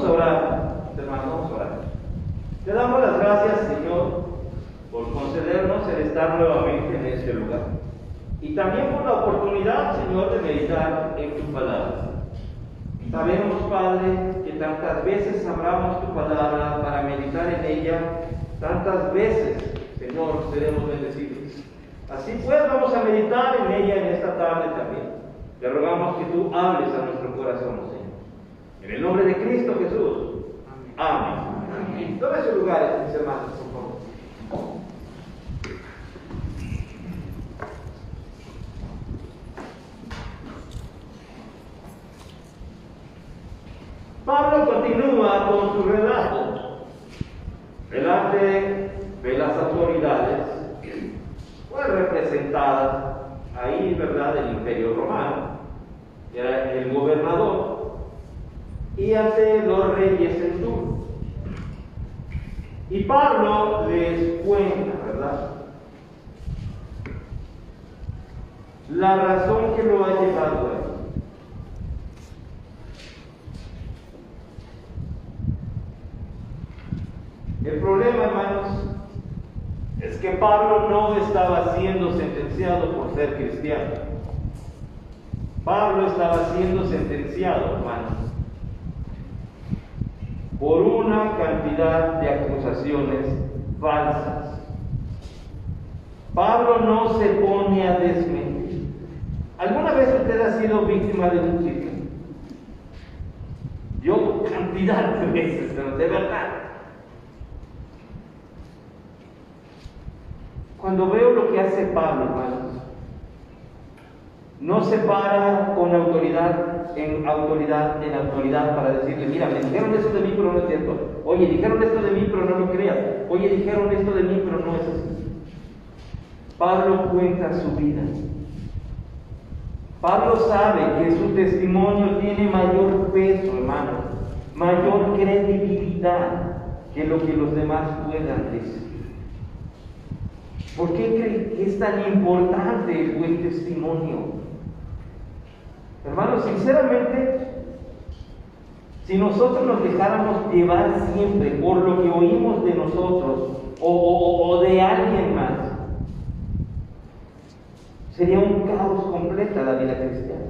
Vamos a orar, hermanos, vamos a orar. Te damos las gracias, Señor, por concedernos el estar nuevamente en este lugar. Y también por la oportunidad, Señor, de meditar en tu palabra. Sabemos, Padre, que tantas veces hablamos tu palabra para meditar en ella, tantas veces, Señor, seremos bendecidos. Así pues, vamos a meditar en ella en esta tarde también. Te rogamos que tú hables a nuestro corazón, Señor. En el nombre de Cristo Jesús. Amén. Amén. Tome sus lugares, mis hermanos, por favor. Pablo continúa con su relato delante de las autoridades, pues representadas ahí, ¿verdad?, del Imperio Romano. Era el gobernador y ante los reyes en turno. Y Pablo les cuenta, ¿verdad?, la razón que lo ha llevado a eso. El problema, hermanos, es que Pablo no estaba siendo sentenciado por ser cristiano. Pablo estaba siendo sentenciado, hermanos, por una cantidad de acusaciones falsas. Pablo no se pone a desmentir. ¿Alguna vez usted ha sido víctima de un chisme? Yo cantidad de veces, pero de verdad. Cuando veo lo que hace Pablo, hermanos, no se para con autoridad en autoridad para decirle: mira, me dijeron esto de mí, pero no es cierto. Oye, dijeron esto de mí, pero no lo creas. Oye, dijeron esto de mí, pero no es así. Pablo cuenta su vida. Pablo sabe que su testimonio tiene mayor peso, hermano, mayor credibilidad que lo que los demás puedan decir. ¿Por qué creen que es tan importante el buen testimonio? Hermanos, sinceramente, si nosotros nos dejáramos llevar siempre por lo que oímos de nosotros o de alguien más, sería un caos completa la vida cristiana.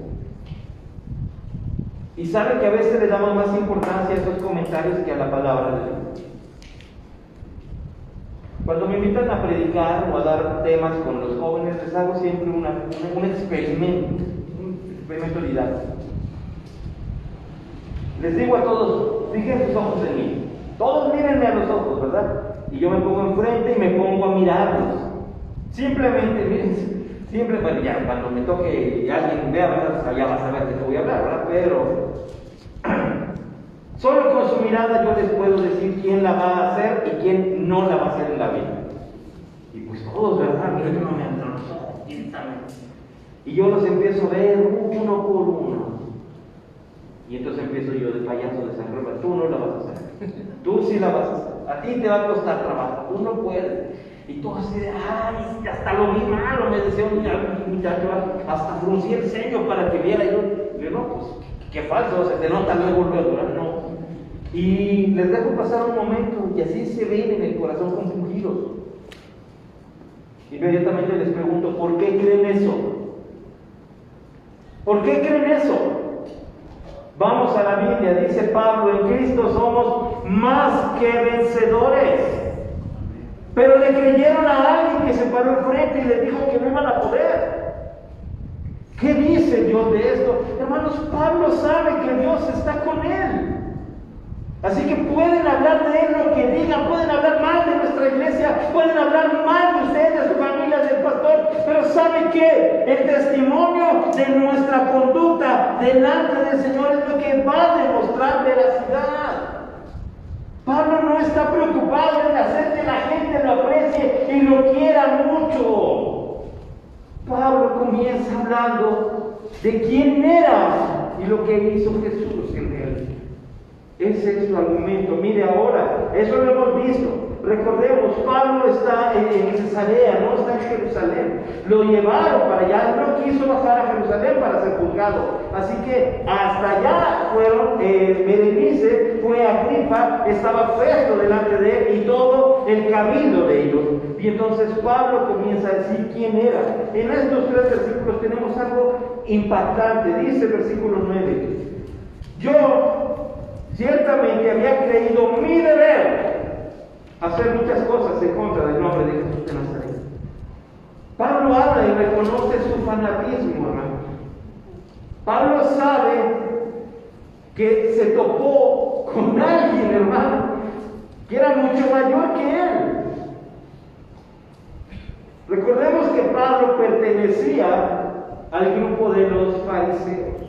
Y saben que a veces le damos más importancia a esos comentarios que a la palabra de Dios. Cuando me invitan a predicar o a dar temas con los jóvenes, les hago siempre un experimento didáctico. Les digo a todos: fijen sus ojos en mí. Todos mírenme a los ojos, ¿verdad? Y yo me pongo enfrente y me pongo a mirarlos. Simplemente, miren, siempre, bueno, ya cuando me toque y alguien vea, ¿verdad?, ya vas a ver de qué voy a hablar, ¿verdad? Pero solo con su mirada yo les puedo decir quién la va a hacer y quién no la va a hacer en la vida. Y pues todos, ¿verdad? Miren, no me entran los ojos, ¿quién sabe? Y yo los empiezo a ver uno por uno. Y entonces empiezo yo de payaso de San Roberto: tú no la vas a hacer. Tú sí la vas a hacer. A ti te va a costar trabajo. Tú no puedes. Y todo así de: ay, hasta lo vi malo, me decía un muchacho, hasta fruncí el ceño para que viera. Y yo, no, pues, qué falso, se te nota luego, ¿verdad? No. Y les dejo pasar un momento y así se ven en el corazón compungidos. Inmediatamente les pregunto: ¿por qué creen eso? ¿Por qué creen eso? Vamos a la Biblia, dice Pablo: en Cristo somos más que vencedores. Pero le creyeron a alguien que se paró enfrente y le dijo que no iban a poder. ¿Qué dice Dios de esto? Hermanos, Pablo sabe que Dios está con él. Así que pueden hablar de él lo que digan, pueden hablar mal de nuestra iglesia, pueden hablar mal de ustedes, de su familia, del pastor, pero ¿saben qué? El testimonio de nuestra conducta delante del Señor es lo que va a demostrar veracidad. Pablo no está preocupado en hacer que la gente lo aprecie y lo quiera mucho. Pablo comienza hablando de quién era y lo que hizo Jesús en él. Ese es su argumento. Mire ahora, eso lo hemos visto. Recordemos, Pablo está en Cesarea, no está en Jerusalén. Lo llevaron para allá, no quiso bajar a Jerusalén para ser juzgado. Así que hasta allá fueron, Berenice fue a Agripa, estaba Festo delante de él y todo el cabildo de ellos. Y entonces Pablo comienza a decir quién era. En estos 3 versículos tenemos algo impactante. Dice el versículo 9: yo ciertamente había creído mi deber hacer muchas cosas en contra del nombre de Jesús de Nazaret. Pablo habla y reconoce su fanatismo, hermano. Pablo sabe que se topó con alguien, hermano, que era mucho mayor que él. Recordemos que Pablo pertenecía al grupo de los fariseos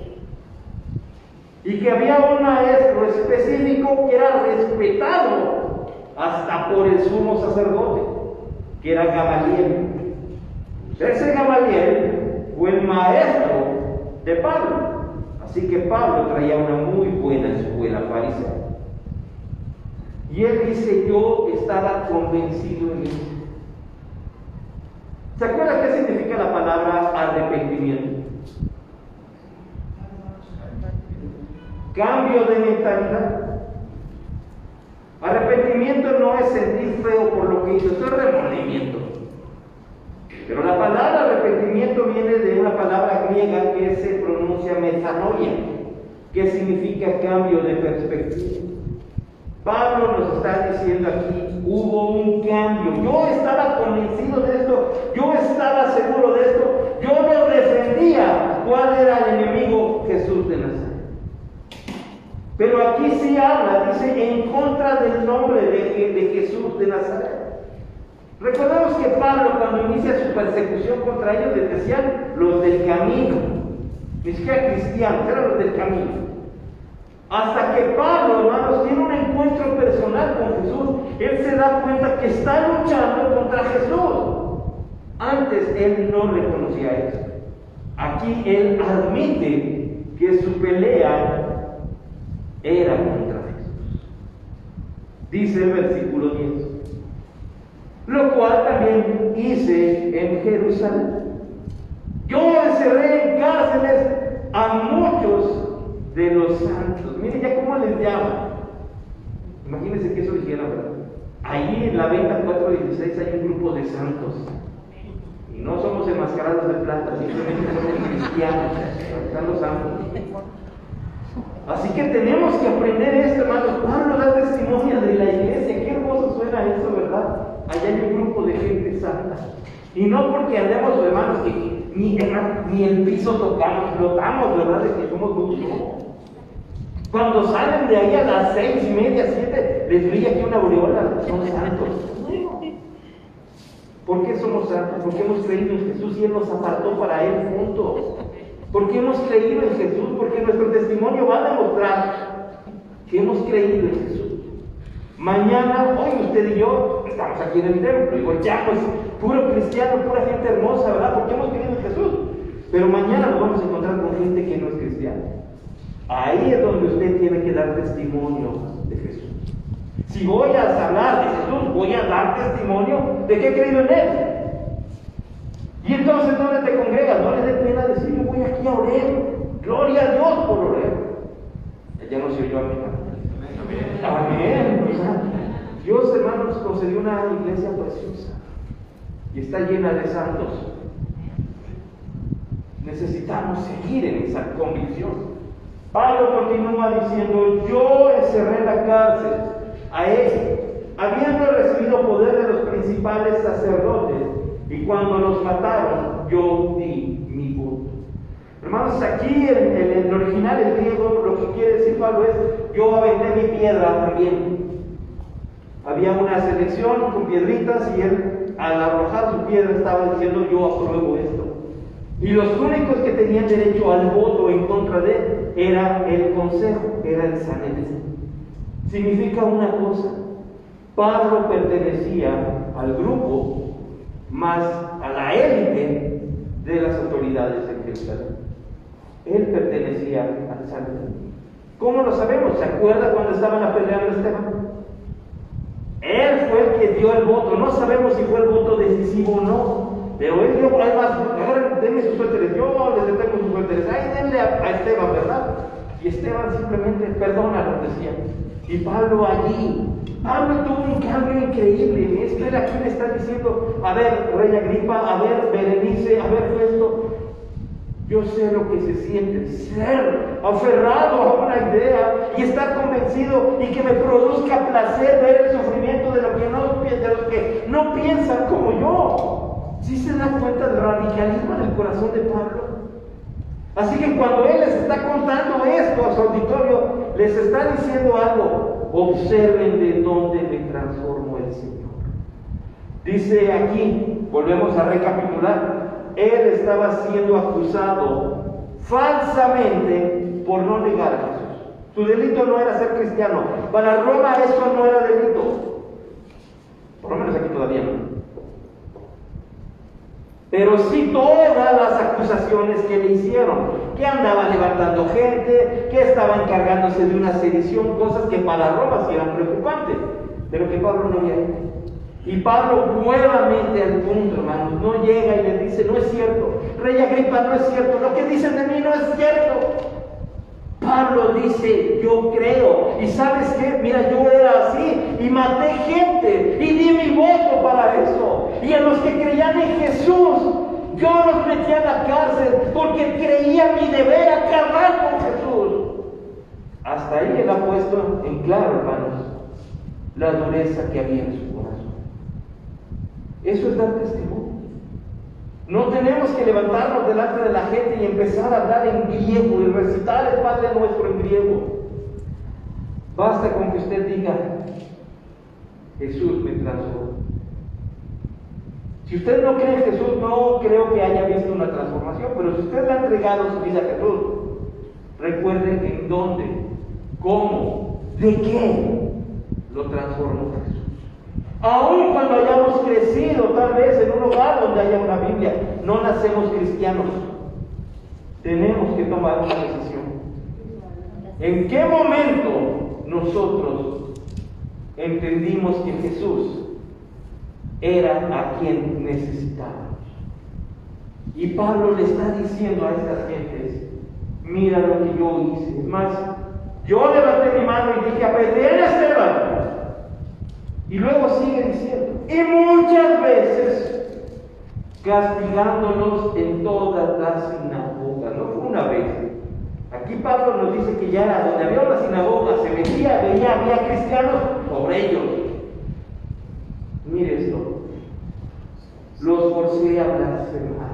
y que había un maestro específico que era respetado hasta por el sumo sacerdote, que era Gamaliel. Ese Gamaliel fue el maestro de Pablo, así que Pablo traía una muy buena escuela farisea. Y él dice: yo estaba convencido en eso. ¿Se acuerda qué significa la palabra arrepentimiento? Cambio de mentalidad. Arrepentimiento no es sentir feo por lo que hizo, eso es remordimiento. Pero la palabra arrepentimiento viene de una palabra griega que se pronuncia metanoia, que significa cambio de perspectiva. Pablo nos está diciendo aquí: hubo un cambio. Yo estaba convencido de esto, yo estaba seguro de esto, yo no defendía cuál era el enemigo, Jesús de Nazaret. Pero aquí sí habla, dice, en contra del nombre de Jesús de Nazaret. Recordemos que Pablo, cuando inicia su persecución contra ellos, les decían los del camino, ni siquiera cristianos, eran los del camino. Hasta que Pablo, hermanos, tiene un encuentro personal con Jesús, él se da cuenta que está luchando contra Jesús. Antes él no reconocía eso. Aquí él admite que su pelea era contra Jesús. Dice el versículo 10: lo cual también hice en Jerusalén. Yo encerré en cárceles a muchos de los santos. Miren ya cómo les llama. Imagínense que eso dijera, ¿verdad? Ahí en la venta 416 hay un grupo de santos. Y no somos enmascarados de plata, simplemente somos cristianos. Están los santos. Así que tenemos que aprender esto, hermanos. Pablo da testimonio de la iglesia. Qué hermoso suena eso, ¿verdad? Allá hay un grupo de gente santa. Y no porque andemos, hermanos, que ni el piso tocamos, flotamos, ¿verdad? De que somos muchos. Cuando salen de ahí a las 6:30, 7, les brilla aquí una aureola, son santos. ¿Por qué somos santos? Porque hemos creído en Jesús y Él nos apartó para Él juntos. Porque hemos creído en Jesús, porque nuestro testimonio va a demostrar que hemos creído en Jesús. Mañana, hoy usted y yo estamos aquí en el templo y volteamos, puro cristiano, pura gente hermosa, ¿verdad? Porque hemos creído en Jesús. Pero mañana nos vamos a encontrar con gente que no es cristiana. Ahí es donde usted tiene que dar testimonio de Jesús. Si voy a hablar de Jesús, voy a dar testimonio de que he creído en Él. Y entonces, ¿dónde te congregas? No le dé pena decir: yo voy aquí a orar. Gloria a Dios por orar. Ya no se oyó a mí. Amén. O sea, Dios, hermanos, nos concedió una iglesia preciosa y está llena de santos. Necesitamos seguir en esa convicción. Pablo continúa diciendo: yo encerré la cárcel a él, habiendo recibido poder de los principales sacerdotes, y cuando los mataron, yo di mi voto. Hermanos, aquí en el original, el griego, lo que quiere decir Pablo es: yo aventé mi piedra también. Había una selección con piedritas y él, al arrojar su piedra, estaba diciendo: yo apruebo esto. Y los únicos que tenían derecho al voto en contra de él era el consejo, era el Sanedrín. Significa una cosa: Pablo pertenecía al grupo, más a la élite de las autoridades en Jerusalén. Él pertenecía al Sanedrín. ¿Cómo lo sabemos? ¿Se acuerda cuando estaban apedreando a Esteban? Él fue el que dio el voto. No sabemos si fue el voto decisivo o no, pero él dio, además, denme sus suéteres, yo les detengo sus suéteres, ay, denme Esteban, ¿verdad? Y Esteban simplemente, perdónalo, decía. Y Pablo allí, Pablo tuvo un cambio increíble. Esto era quien está diciendo, a ver, Rey Agripa, a ver, Berenice, a ver, Festo. Yo sé lo que se siente ser aferrado a una idea y estar convencido y que me produzca placer ver el sufrimiento de los que no piensan como yo. ¿Sí se da cuenta del radicalismo en el corazón de Pablo? Así que cuando él les está contando esto a su auditorio, les está diciendo algo. Observen de dónde me transformó el Señor. Dice aquí, volvemos a recapitular. Él estaba siendo acusado falsamente por no negar a Jesús. Su delito no era ser cristiano. Para Roma eso no era delito. Por lo menos aquí todavía no. Pero sí todas las acusaciones que le hicieron. Que andaba levantando gente, que estaba encargándose de una sedición, cosas que para Roma sí eran preocupantes. Pero que Pablo no había hecho. Y Pablo nuevamente al punto, hermanos, no llega y le dice, no es cierto, Rey Agripa, no es cierto, lo que dicen de mí no es cierto. Pablo dice, yo creo, y ¿sabes qué? Mira, yo era así, y maté gente, y di mi voto para eso, y a los que creían en Jesús, yo los metí a la cárcel, porque creía mi deber acabar con Jesús. Hasta ahí él ha puesto en claro, hermanos, la dureza que había en su corazón. Eso es dar testimonio. No tenemos que levantarnos delante de la gente y empezar a hablar en griego y recitar el Padre Nuestro en griego. Basta con que usted diga, Jesús me transformó. Si usted no cree en Jesús, no creo que haya visto una transformación, pero si usted le ha entregado su vida a Jesús, recuerde en dónde, cómo, de qué lo transformó Jesús. Aún cuando hayamos crecido tal vez en un hogar donde haya una Biblia, no nacemos cristianos. Tenemos que tomar una decisión. ¿En qué momento nosotros entendimos que Jesús era a quien necesitábamos? Y Pablo le está diciendo a estas gentes, mira lo que yo hice. Es más, yo levanté mi mano y dije, apedreen a Esteban. Y luego sigue diciendo, y muchas veces castigándolos en todas las sinagogas. No fue una vez. Aquí Pablo nos dice que ya donde había una sinagoga se veía, había cristianos sobre ellos. Mire esto, los forcé a blasfemar.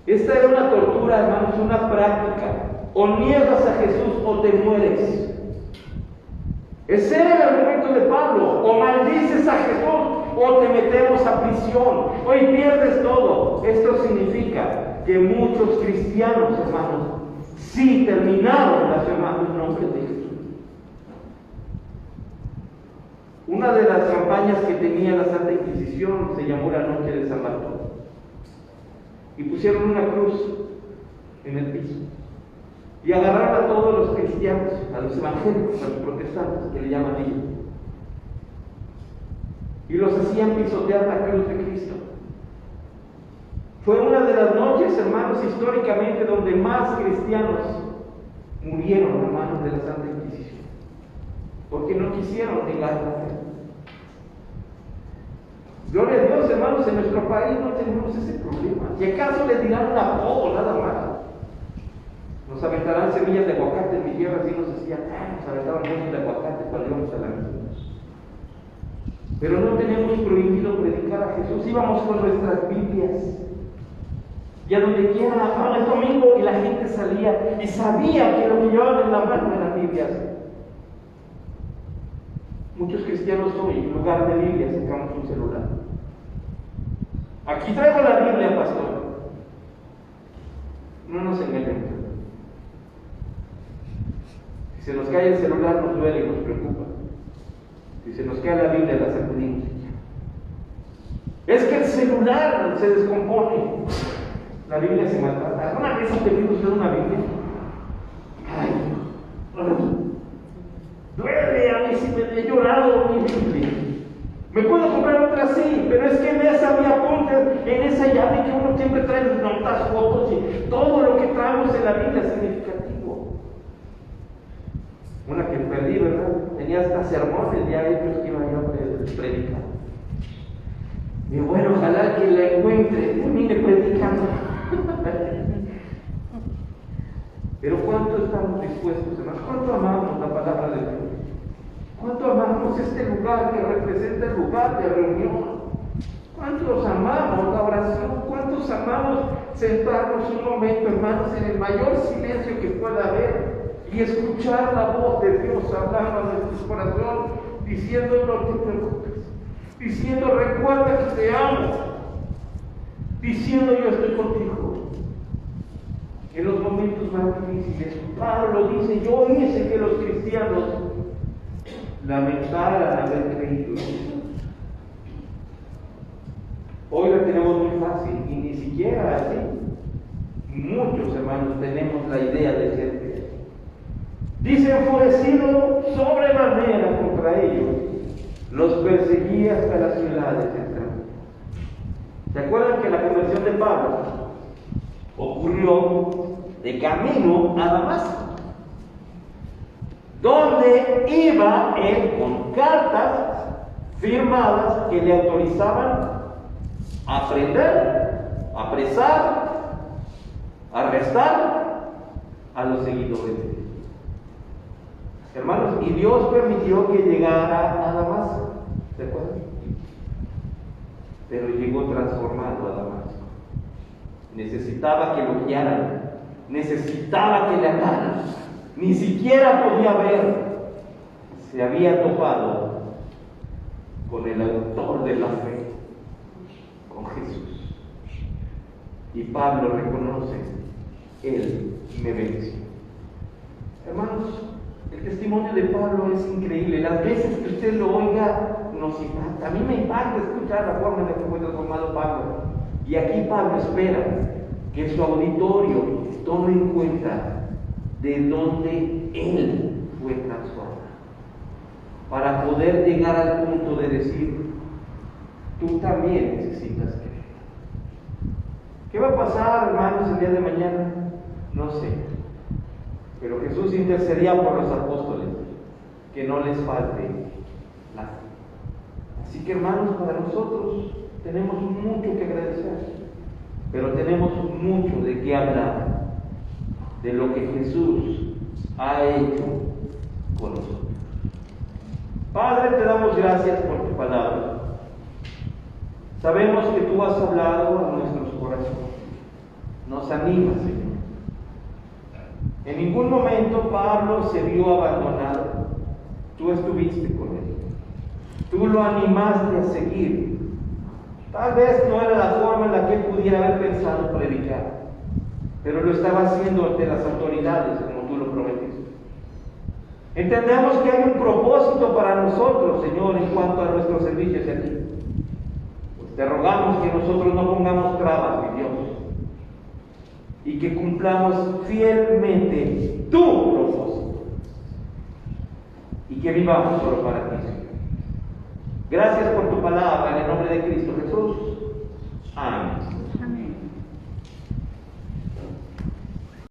Esta era una tortura, hermanos, una práctica. O niegas a Jesús o te mueres. Ese era el argumento de Pablo. O maldices a Jesús o te metemos a prisión. Hoy pierdes todo. Esto significa que muchos cristianos, hermanos, sí terminaron blasfemando el nombre de Jesús. Una de las campañas que tenía la Santa Inquisición se llamó la Noche de San Bartolomé. Y pusieron una cruz en el piso. Y agarraron a todos los cristianos, a los evangélicos, a los protestantes, que le llaman ellos, y los hacían pisotear la cruz de Cristo. Fue una de las noches, hermanos, históricamente donde más cristianos murieron a manos de la Santa Inquisición, porque no quisieron negar la fe. Gloria a Dios, hermanos, en nuestro país no tenemos ese problema. Si acaso les dirán un apodo, nada más. Nos aventaran semillas de aguacate en mi tierra, así nos decían, nos aventaban semillas de aguacate cuando íbamos a la misa. Pero no teníamos prohibido predicar a Jesús, íbamos con nuestras Biblias. Y a donde quiera, el domingo, y la gente salía y sabía que lo que llevaban en la mano eran Biblias. Muchos cristianos hoy, en lugar de Biblia, sacamos un celular. Aquí traigo la Biblia, pastor. No nos engañemos. Si se nos cae el celular nos duele y nos preocupa. Si se nos cae la Biblia la sacudimos. Es que el celular se descompone. La Biblia se maltrata. ¿Alguna vez ha tenido usted una Biblia? Ay, duele, a mí sí me he llorado mi Biblia. Me puedo comprar otra, sí, pero es que en esa había apuntes, en esa llave que uno siempre trae notas, fotos y todo lo que traemos en la Biblia significativo. Una que perdí, ¿verdad? Tenía hasta sermones ya hechos que iba yo a predicar. Y bueno, ojalá que la encuentre, termine predicando. Pero ¿cuánto estamos dispuestos, hermanos? ¿Cuánto amamos la palabra de Dios? ¿Cuánto amamos este lugar que representa el lugar de reunión? ¿Cuántos amamos la oración? ¿Cuántos amamos sentarnos un momento, hermanos, en el mayor silencio que pueda haber y escuchar la voz de Dios hablando a nuestro corazón, diciendo: no te preocupes, diciendo: recuerda que te amo, diciendo: yo estoy contigo? En los momentos más difíciles, Pablo dice: yo hice que los cristianos lamentaran haber creído. Hoy la tenemos muy fácil y ni siquiera así. Muchos hermanos tenemos la idea de ser cristianos. Dice: enfurecido sobremanera contra ellos, los perseguía hasta las ciudades extranjeras. ¿Se acuerdan que la conversión de Pablo ocurrió de camino a Damasco, donde iba él con cartas firmadas que le autorizaban a prender, a apresar, a arrestar a los seguidores de Dios? Hermanos, y Dios permitió que llegara a Damasco, ¿se acuerdan? Pero llegó transformado a Damasco. Necesitaba que lo guiaran, necesitaba que le hablaran, ni siquiera podía ver. Se había topado con el autor de la fe, con Jesús. Y Pablo reconoce: Él me venció. Hermanos, el testimonio de Pablo es increíble. Las veces que usted lo oiga, nos impacta. A mí me impacta escuchar la forma en la que fue transformado Pablo. Y aquí Pablo espera que su auditorio tome en cuenta de dónde él fue transformado, para poder llegar al punto de decir: tú también necesitas creer. ¿Qué va a pasar, hermanos, el día de mañana? No sé. Pero Jesús intercedía por los apóstoles, que no les falte la fe. Así que, hermanos, para nosotros tenemos mucho que agradecer, pero tenemos mucho de qué hablar, de lo que Jesús ha hecho con nosotros. Padre, te damos gracias por tu palabra. Sabemos que tú has hablado a nuestros corazones. Nos anima, Señor. En ningún momento Pablo se vio abandonado. Tú estuviste con él. Tú lo animaste a seguir. Tal vez no era la forma en la que él pudiera haber pensado predicar, pero lo estaba haciendo ante las autoridades, como tú lo prometiste. Entendemos que hay un propósito para nosotros, Señor, en cuanto a nuestros servicios aquí. Pues te rogamos que nosotros no pongamos trabas, mi Dios, y que cumplamos fielmente tu propósito, y que vivamos solo para ti, Señor. Gracias por tu palabra, en el nombre de Cristo Jesús. Amén.